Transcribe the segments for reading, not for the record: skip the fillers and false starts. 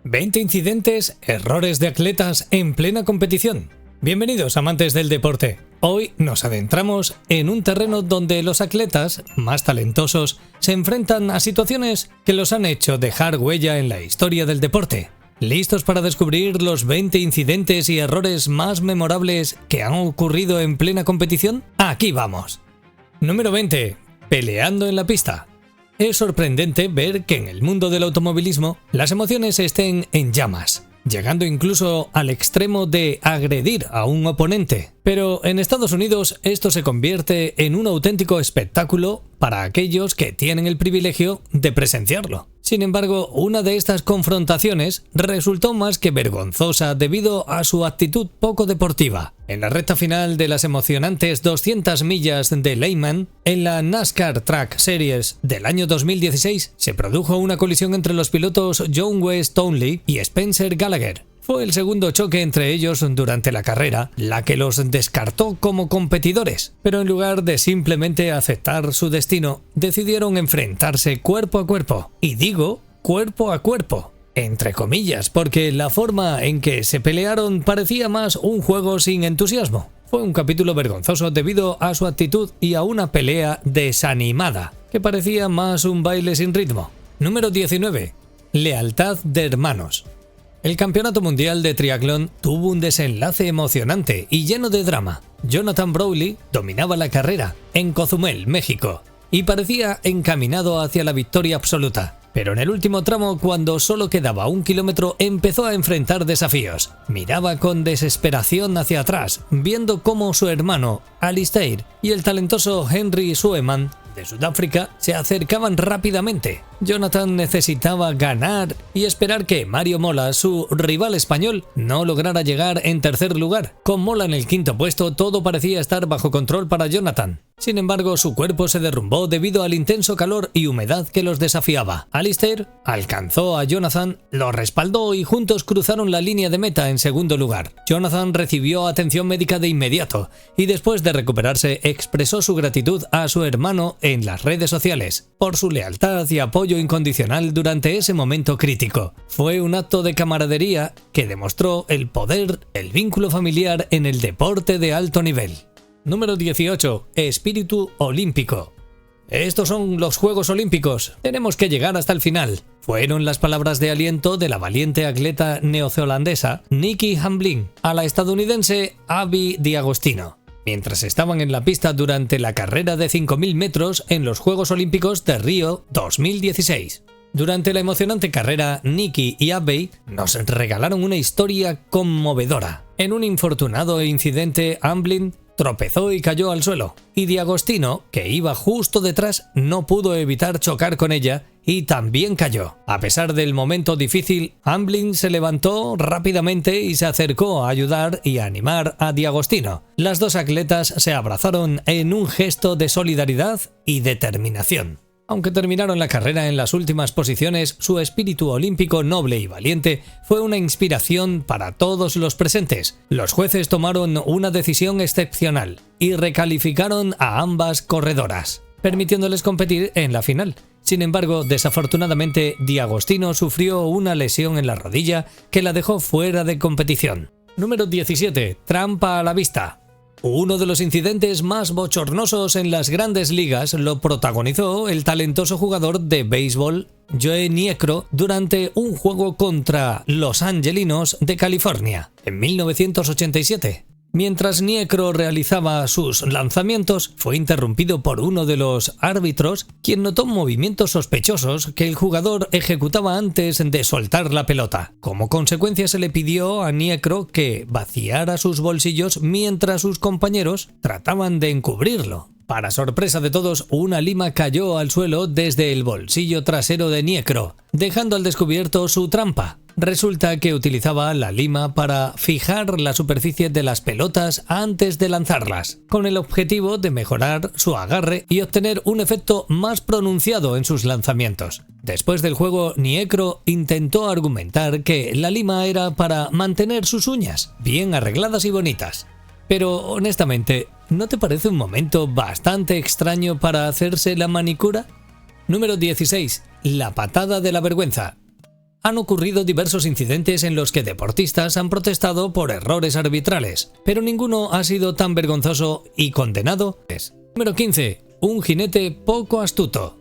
20 incidentes, errores de atletas en plena competición. Bienvenidos amantes del deporte. Hoy nos adentramos en un terreno donde los atletas más talentosos se enfrentan a situaciones que los han hecho dejar huella en la historia del deporte. ¿Listos para descubrir los 20 incidentes y errores más memorables que han ocurrido en plena competición? Aquí vamos. Número 20. Peleando en la pista. Es sorprendente ver que en el mundo del automovilismo las emociones estén en llamas, llegando incluso al extremo de agredir a un oponente. Pero en Estados Unidos esto se convierte en un auténtico espectáculo para aquellos que tienen el privilegio de presenciarlo. Sin embargo, una de estas confrontaciones resultó más que vergonzosa debido a su actitud poco deportiva. En la recta final de las emocionantes 200 millas de Lehman, en la NASCAR Track Series del año 2016, se produjo una colisión entre los pilotos John Wes Townley y Spencer Gallagher. Fue el segundo choque entre ellos durante la carrera, la que los descartó como competidores, pero en lugar de simplemente aceptar su destino, decidieron enfrentarse cuerpo a cuerpo. Y digo cuerpo a cuerpo, entre comillas, porque la forma en que se pelearon parecía más un juego sin entusiasmo. Fue un capítulo vergonzoso debido a su actitud y a una pelea desanimada, que parecía más un baile sin ritmo. Número 19. Lealtad de hermanos. El Campeonato Mundial de Triatlón tuvo un desenlace emocionante y lleno de drama. Jonathan Brownlee dominaba la carrera en Cozumel, México, y parecía encaminado hacia la victoria absoluta. Pero en el último tramo, cuando solo quedaba 1 kilómetro, empezó a enfrentar desafíos. Miraba con desesperación hacia atrás, viendo cómo su hermano, Alistair, y el talentoso Henry Schoeman, de Sudáfrica, se acercaban rápidamente. Jonathan necesitaba ganar y esperar que Mario Mola, su rival español, no lograra llegar en tercer lugar. Con Mola en el quinto puesto, todo parecía estar bajo control para Jonathan. Sin embargo, su cuerpo se derrumbó debido al intenso calor y humedad que los desafiaba. Alistair alcanzó a Jonathan, lo respaldó y juntos cruzaron la línea de meta en segundo lugar. Jonathan recibió atención médica de inmediato y después de recuperarse expresó su gratitud a su hermano en las redes sociales por su lealtad y apoyo incondicional durante ese momento crítico. Fue un acto de camaradería que demostró el poder, el vínculo familiar en el deporte de alto nivel. Número 18. Espíritu olímpico. Estos son los Juegos Olímpicos. Tenemos que llegar hasta el final. Fueron las palabras de aliento de la valiente atleta neozelandesa Nikki Hamblin a la estadounidense Abby D'Agostino, mientras estaban en la pista durante la carrera de 5.000 metros en los Juegos Olímpicos de Río 2016. Durante la emocionante carrera, Nikki y Abby nos regalaron una historia conmovedora. En un infortunado incidente, Hamblin tropezó y cayó al suelo, y D'Agostino, que iba justo detrás, no pudo evitar chocar con ella y también cayó. A pesar del momento difícil, Hamblin se levantó rápidamente y se acercó a ayudar y a animar a D'Agostino. Las dos atletas se abrazaron en un gesto de solidaridad y determinación. Aunque terminaron la carrera en las últimas posiciones, su espíritu olímpico noble y valiente fue una inspiración para todos los presentes. Los jueces tomaron una decisión excepcional y recalificaron a ambas corredoras, permitiéndoles competir en la final. Sin embargo, desafortunadamente, D'Agostino sufrió una lesión en la rodilla que la dejó fuera de competición. Número 17. Trampa a la vista. Uno de los incidentes más bochornosos en las grandes ligas lo protagonizó el talentoso jugador de béisbol Joe Niekro durante un juego contra los Angelinos de California en 1987. Mientras Niekro realizaba sus lanzamientos, fue interrumpido por uno de los árbitros, quien notó movimientos sospechosos que el jugador ejecutaba antes de soltar la pelota. Como consecuencia, se le pidió a Niekro que vaciara sus bolsillos mientras sus compañeros trataban de encubrirlo. Para sorpresa de todos, una lima cayó al suelo desde el bolsillo trasero de Niekro, dejando al descubierto su trampa. Resulta que utilizaba la lima para fijar la superficie de las pelotas antes de lanzarlas, con el objetivo de mejorar su agarre y obtener un efecto más pronunciado en sus lanzamientos. Después del juego, Niekro intentó argumentar que la lima era para mantener sus uñas bien arregladas y bonitas. Pero honestamente, ¿no te parece un momento bastante extraño para hacerse la manicura? Número 16. La patada de la vergüenza. han ocurrido diversos incidentes en los que deportistas han protestado por errores arbitrales, pero ninguno ha sido tan vergonzoso y condenado. Número 15. Un jinete poco astuto.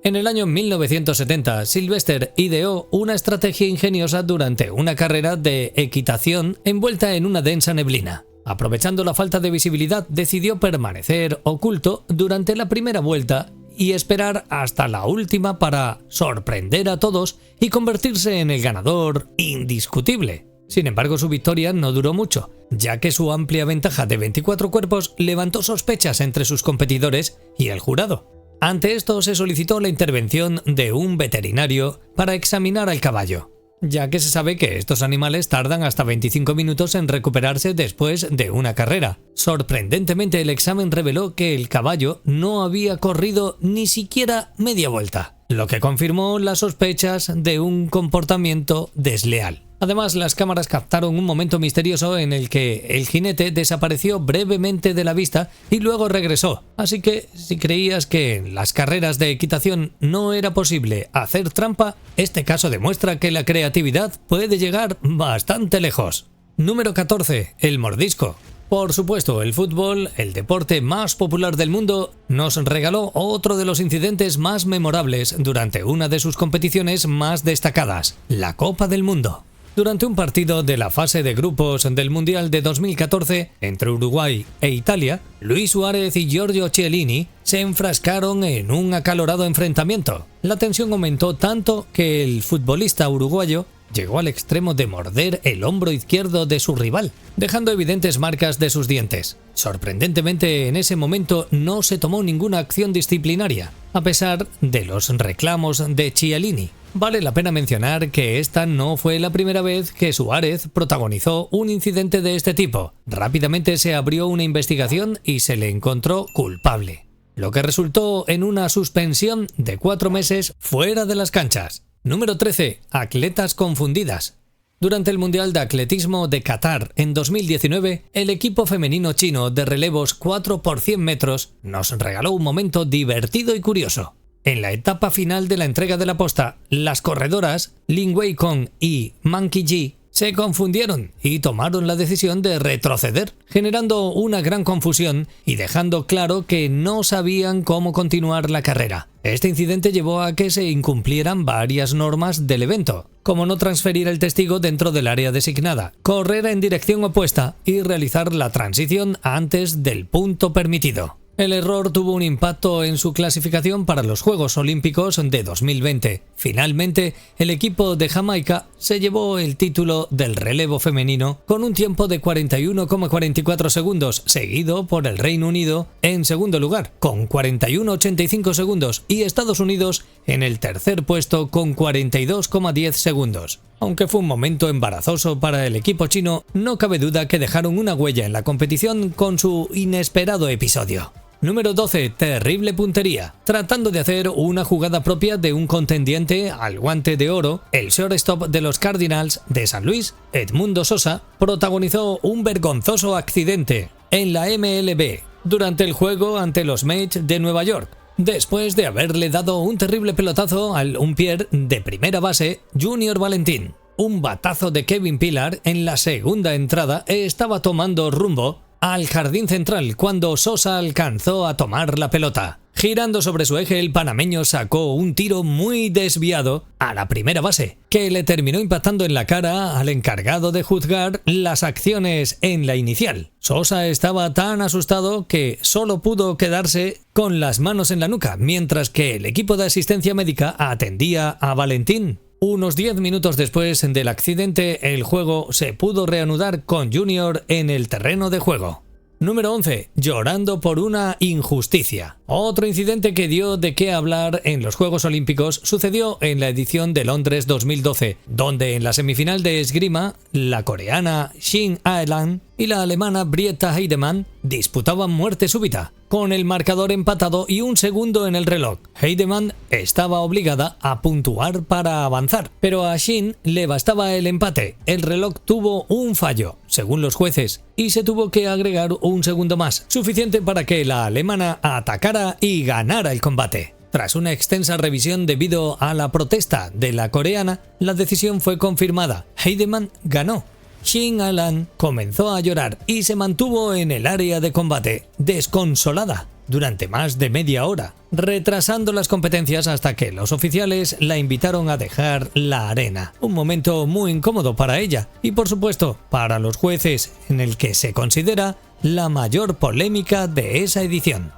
En el año 1970, Sylvester ideó una estrategia ingeniosa durante una carrera de equitación envuelta en una densa neblina. Aprovechando la falta de visibilidad, decidió permanecer oculto durante la primera vuelta y esperar hasta la última para sorprender a todos y convertirse en el ganador indiscutible. Sin embargo, su victoria no duró mucho, ya que su amplia ventaja de 24 cuerpos levantó sospechas entre sus competidores y el jurado. Ante esto se solicitó la intervención de un veterinario para examinar al caballo, ya que se sabe que estos animales tardan hasta 25 minutos en recuperarse después de una carrera. Sorprendentemente, el examen reveló que el caballo no había corrido ni siquiera media vuelta, lo que confirmó las sospechas de un comportamiento desleal. Además, las cámaras captaron un momento misterioso en el que el jinete desapareció brevemente de la vista y luego regresó. Así que, si creías que en las carreras de equitación no era posible hacer trampa, este caso demuestra que la creatividad puede llegar bastante lejos. Número 14. El mordisco. Por supuesto, el fútbol, el deporte más popular del mundo, nos regaló otro de los incidentes más memorables durante una de sus competiciones más destacadas, la Copa del Mundo. Durante un partido de la fase de grupos del Mundial de 2014 entre Uruguay e Italia, Luis Suárez y Giorgio Chiellini se enfrascaron en un acalorado enfrentamiento. La tensión aumentó tanto que el futbolista uruguayo llegó al extremo de morder el hombro izquierdo de su rival, dejando evidentes marcas de sus dientes. Sorprendentemente, en ese momento no se tomó ninguna acción disciplinaria, a pesar de los reclamos de Chiellini. Vale la pena mencionar que esta no fue la primera vez que Suárez protagonizó un incidente de este tipo. Rápidamente se abrió una investigación y se le encontró culpable, lo que resultó en una suspensión de 4 meses fuera de las canchas. Número 13. Atletas confundidas. Durante el Mundial de Atletismo de Qatar en 2019, el equipo femenino chino de relevos 4 por 100 metros nos regaló un momento divertido y curioso. En la etapa final de la entrega de la posta, las corredoras Lin Weikong y Man Qi se confundieron y tomaron la decisión de retroceder, generando una gran confusión y dejando claro que no sabían cómo continuar la carrera. Este incidente llevó a que se incumplieran varias normas del evento, como no transferir el testigo dentro del área designada, correr en dirección opuesta y realizar la transición antes del punto permitido. El error tuvo un impacto en su clasificación para los Juegos Olímpicos de 2020. Finalmente, el equipo de Jamaica se llevó el título del relevo femenino con un tiempo de 41,44 segundos, seguido por el Reino Unido en segundo lugar, con 41,85 segundos, y Estados Unidos en el tercer puesto con 42,10 segundos. Aunque fue un momento embarazoso para el equipo chino, no cabe duda que dejaron una huella en la competición con su inesperado episodio. Número 12. Terrible puntería. Tratando de hacer una jugada propia de un contendiente al guante de oro, el shortstop de los Cardinals de San Luis, Edmundo Sosa, protagonizó un vergonzoso accidente en la MLB durante el juego ante los Mets de Nueva York, después de haberle dado un terrible pelotazo al umpire de primera base, Junior Valentín. Un batazo de Kevin Pillar en la segunda entrada estaba tomando rumbo al jardín central cuando Sosa alcanzó a tomar la pelota. Girando sobre su eje, el panameño sacó un tiro muy desviado a la primera base, que le terminó impactando en la cara al encargado de juzgar las acciones en la inicial. Sosa estaba tan asustado que solo pudo quedarse con las manos en la nuca, mientras que el equipo de asistencia médica atendía a Valentín. Unos 10 minutos después del accidente, el juego se pudo reanudar con Junior en el terreno de juego. Número 11. Llorando por una injusticia. Otro incidente que dio de qué hablar en los Juegos Olímpicos sucedió en la edición de Londres 2012, donde en la semifinal de esgrima, la coreana Shin Ae-lan y la alemana Britta Heidemann disputaban muerte súbita, con el marcador empatado y un segundo en el reloj. Heidemann estaba obligada a puntuar para avanzar, pero a Shin le bastaba el empate. El reloj tuvo un fallo, según los jueces, y se tuvo que agregar un segundo más, suficiente para que la alemana atacara y ganara el combate. Tras una extensa revisión debido a la protesta de la coreana, la decisión fue confirmada. Heidemann ganó. Shin Alan comenzó a llorar y se mantuvo en el área de combate, desconsolada, durante más de media hora, retrasando las competencias hasta que los oficiales la invitaron a dejar la arena. Un momento muy incómodo para ella y, por supuesto, para los jueces, en el que se considera la mayor polémica de esa edición.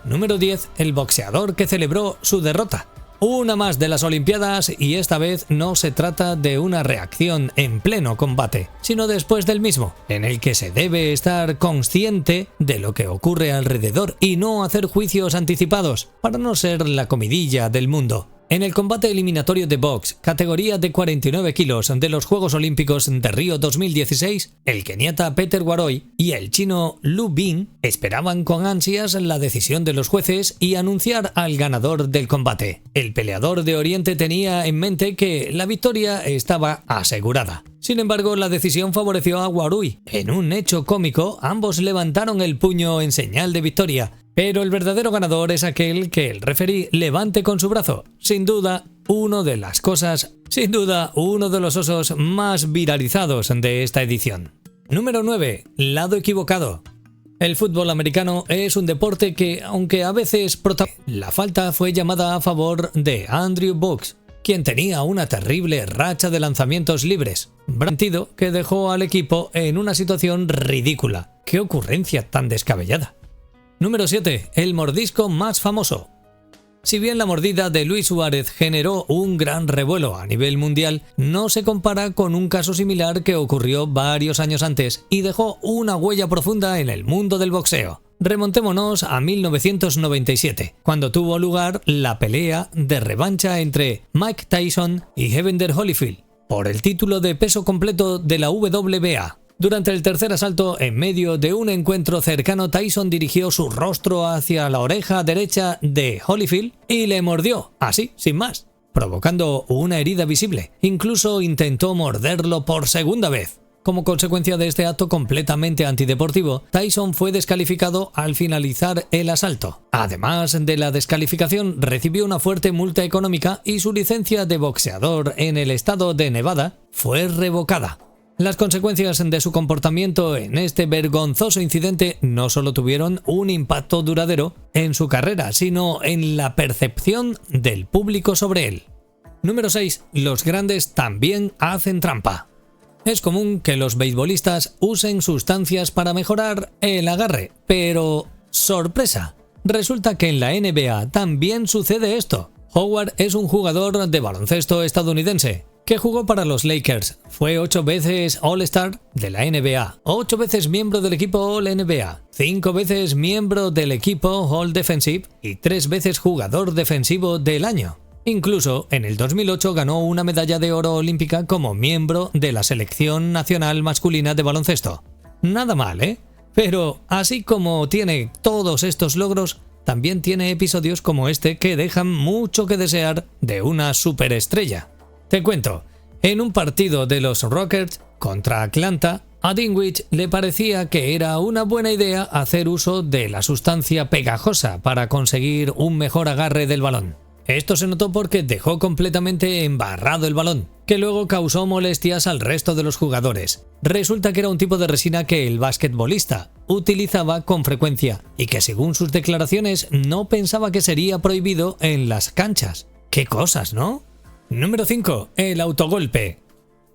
Número 10. El boxeador que celebró su derrota. Una más de las Olimpiadas, y esta vez no se trata de una reacción en pleno combate, sino después del mismo, en el que se debe estar consciente de lo que ocurre alrededor y no hacer juicios anticipados, para no ser la comidilla del mundo. En el combate eliminatorio de box, categoría de 49 kilos de los Juegos Olímpicos de Río 2016, el keniata Peter Waroy y el chino Lu Bin esperaban con ansias la decisión de los jueces y anunciar al ganador del combate. El peleador de Oriente tenía en mente que la victoria estaba asegurada. Sin embargo, la decisión favoreció a Waroy. En un hecho cómico, ambos levantaron el puño en señal de victoria, pero el verdadero ganador es aquel que el referí levante con su brazo. Sin duda, uno de los osos más viralizados de esta edición. Número 9. Lado equivocado. El fútbol americano es un deporte que, aunque a veces la falta fue llamada a favor de Andrew Bogues, quien tenía una terrible racha de lanzamientos libres, sentido que dejó al equipo en una situación ridícula. ¡Qué ocurrencia tan descabellada! Número 7. El mordisco más famoso. Si bien la mordida de Luis Suárez generó un gran revuelo a nivel mundial, no se compara con un caso similar que ocurrió varios años antes y dejó una huella profunda en el mundo del boxeo. Remontémonos a 1997, cuando tuvo lugar la pelea de revancha entre Mike Tyson y Evander Holyfield por el título de peso completo de la WBA. Durante el tercer asalto, en medio de un encuentro cercano, Tyson dirigió su rostro hacia la oreja derecha de Holyfield y le mordió, así, sin más, provocando una herida visible. Incluso intentó morderlo por segunda vez. Como consecuencia de este acto completamente antideportivo, Tyson fue descalificado al finalizar el asalto. Además de la descalificación, recibió una fuerte multa económica y su licencia de boxeador en el estado de Nevada fue revocada. Las consecuencias de su comportamiento en este vergonzoso incidente no solo tuvieron un impacto duradero en su carrera, sino en la percepción del público sobre él. Número 6. Los grandes también hacen trampa. Es común que los beisbolistas usen sustancias para mejorar el agarre, pero ¡sorpresa! Resulta que en la NBA también sucede esto. Howard es un jugador de baloncesto estadounidense que jugó para los Lakers. Fue 8 veces All-Star de la NBA, 8 veces miembro del equipo All-NBA, 5 veces miembro del equipo All-Defensive y 3 veces jugador defensivo del año. Incluso en el 2008 ganó una medalla de oro olímpica como miembro de la selección nacional masculina de baloncesto. Nada mal, ¿eh? Pero así como tiene todos estos logros, también tiene episodios como este que dejan mucho que desear de una superestrella. Te cuento, en un partido de los Rockets contra Atlanta, a Dinwiddie le parecía que era una buena idea hacer uso de la sustancia pegajosa para conseguir un mejor agarre del balón. Esto se notó porque dejó completamente embarrado el balón, que luego causó molestias al resto de los jugadores. Resulta que era un tipo de resina que el basquetbolista utilizaba con frecuencia y que, según sus declaraciones, no pensaba que sería prohibido en las canchas. ¡Qué cosas!, ¿no? Número 5. El autogolpe.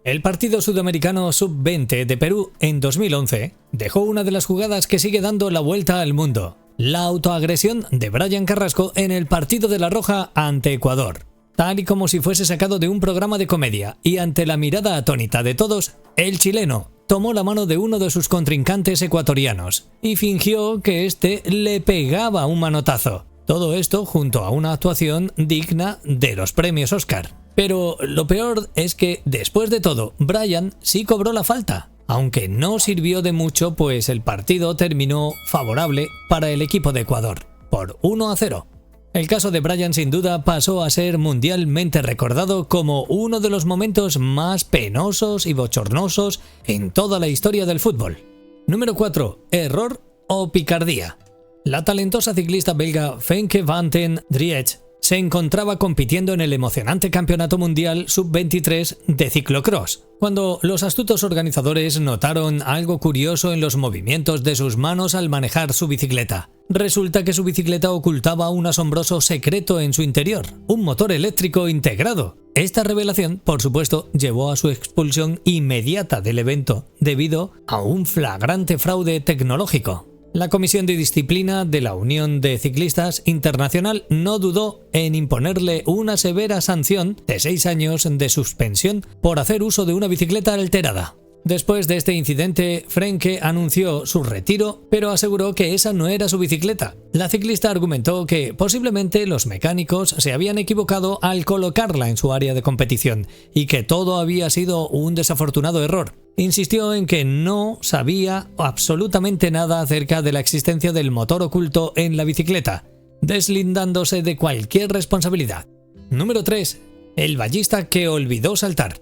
El partido sudamericano sub-20 de Perú en 2011 dejó una de las jugadas que sigue dando la vuelta al mundo: la autoagresión de Bryan Carrasco en el partido de La Roja ante Ecuador. Tal y como si fuese sacado de un programa de comedia y ante la mirada atónita de todos, el chileno tomó la mano de uno de sus contrincantes ecuatorianos y fingió que éste le pegaba un manotazo. Todo esto junto a una actuación digna de los premios Oscar. Pero lo peor es que, después de todo, Bryan sí cobró la falta, aunque no sirvió de mucho, pues el partido terminó favorable para el equipo de Ecuador, por 1-0. El caso de Bryan sin duda pasó a ser mundialmente recordado como uno de los momentos más penosos y bochornosos en toda la historia del fútbol. Número 4. Error o picardía. La talentosa ciclista belga Femke van den Driest se encontraba compitiendo en el emocionante Campeonato Mundial Sub-23 de ciclocross, cuando los astutos organizadores notaron algo curioso en los movimientos de sus manos al manejar su bicicleta. Resulta que su bicicleta ocultaba un asombroso secreto en su interior, un motor eléctrico integrado. Esta revelación, por supuesto, llevó a su expulsión inmediata del evento debido a un flagrante fraude tecnológico. La Comisión de Disciplina de la Unión de Ciclistas Internacional no dudó en imponerle una severa sanción de 6 años de suspensión por hacer uso de una bicicleta alterada. Después de este incidente, Frenke anunció su retiro, pero aseguró que esa no era su bicicleta. La ciclista argumentó que posiblemente los mecánicos se habían equivocado al colocarla en su área de competición y que todo había sido un desafortunado error. Insistió en que no sabía absolutamente nada acerca de la existencia del motor oculto en la bicicleta, deslindándose de cualquier responsabilidad. Número 3. El vallista que olvidó saltar.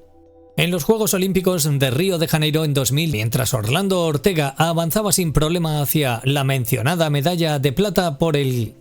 En los Juegos Olímpicos de Río de Janeiro en 2000, mientras Orlando Ortega avanzaba sin problema hacia la mencionada medalla de plata por el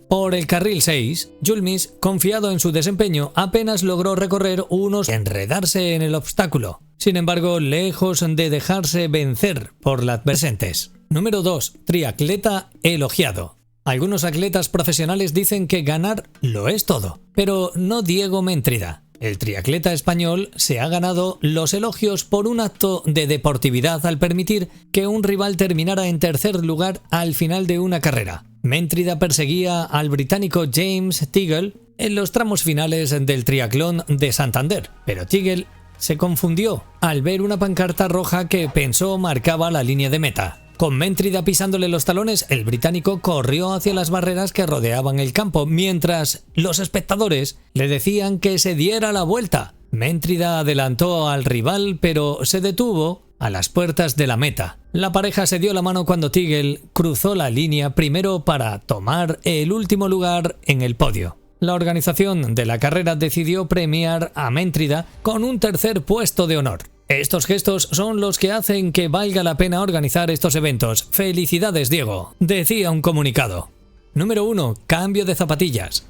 carril 6, Julmis, confiado en su desempeño, apenas logró recorrer unos y enredarse en el obstáculo. Sin embargo, lejos de dejarse vencer por las presentes. Número 2. Triatleta elogiado. Algunos atletas profesionales dicen que ganar lo es todo, pero no Diego Méntrida. El triatleta español se ha ganado los elogios por un acto de deportividad al permitir que un rival terminara en tercer lugar al final de una carrera. Méntrida perseguía al británico James Tygel en los tramos finales del triatlón de Santander, pero Tygel se confundió al ver una pancarta roja que pensó marcaba la línea de meta. Con Méntrida pisándole los talones, el británico corrió hacia las barreras que rodeaban el campo, mientras los espectadores le decían que se diera la vuelta. Méntrida adelantó al rival, pero se detuvo a las puertas de la meta. La pareja se dio la mano cuando Tygel cruzó la línea primero para tomar el último lugar en el podio. La organización de la carrera decidió premiar a Méntrida con un tercer puesto de honor. Estos gestos son los que hacen que valga la pena organizar estos eventos. ¡Felicidades, Diego!, decía un comunicado. Número 1. Cambio de zapatillas.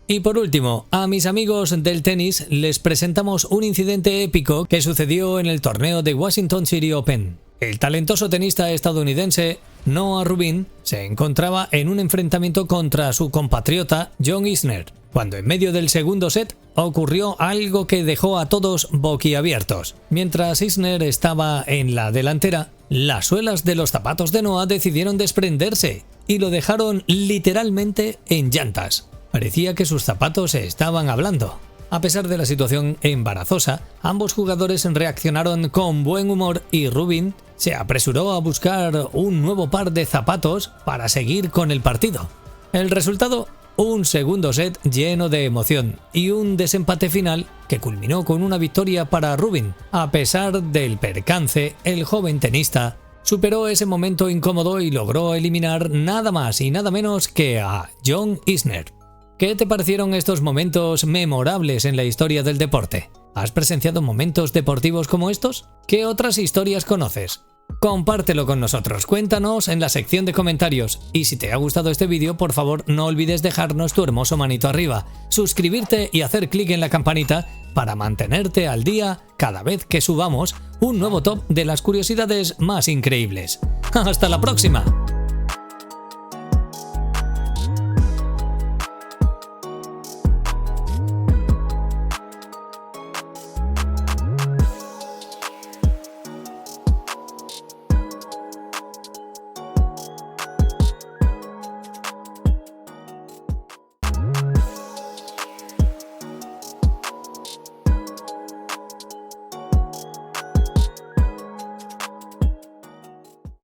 Y por último, a mis amigos del tenis les presentamos un incidente épico que sucedió en el torneo de Washington City Open. El talentoso tenista estadounidense Noah Rubin se encontraba en un enfrentamiento contra su compatriota John Isner, cuando en medio del segundo set ocurrió algo que dejó a todos boquiabiertos. Mientras Isner estaba en la delantera, las suelas de los zapatos de Noah decidieron desprenderse y lo dejaron literalmente en llantas. Parecía que sus zapatos se estaban hablando. A pesar de la situación embarazosa, ambos jugadores reaccionaron con buen humor y Rubin se apresuró a buscar un nuevo par de zapatos para seguir con el partido. El resultado: un segundo set lleno de emoción y un desempate final que culminó con una victoria para Rubin. A pesar del percance, el joven tenista superó ese momento incómodo y logró eliminar nada más y nada menos que a John Isner. ¿Qué te parecieron estos momentos memorables en la historia del deporte? ¿Has presenciado momentos deportivos como estos? ¿Qué otras historias conoces? Compártelo con nosotros, cuéntanos en la sección de comentarios. Y si te ha gustado este vídeo, por favor no olvides dejarnos tu hermoso manito arriba, suscribirte y hacer clic en la campanita para mantenerte al día cada vez que subamos un nuevo top de las curiosidades más increíbles. ¡Hasta la próxima!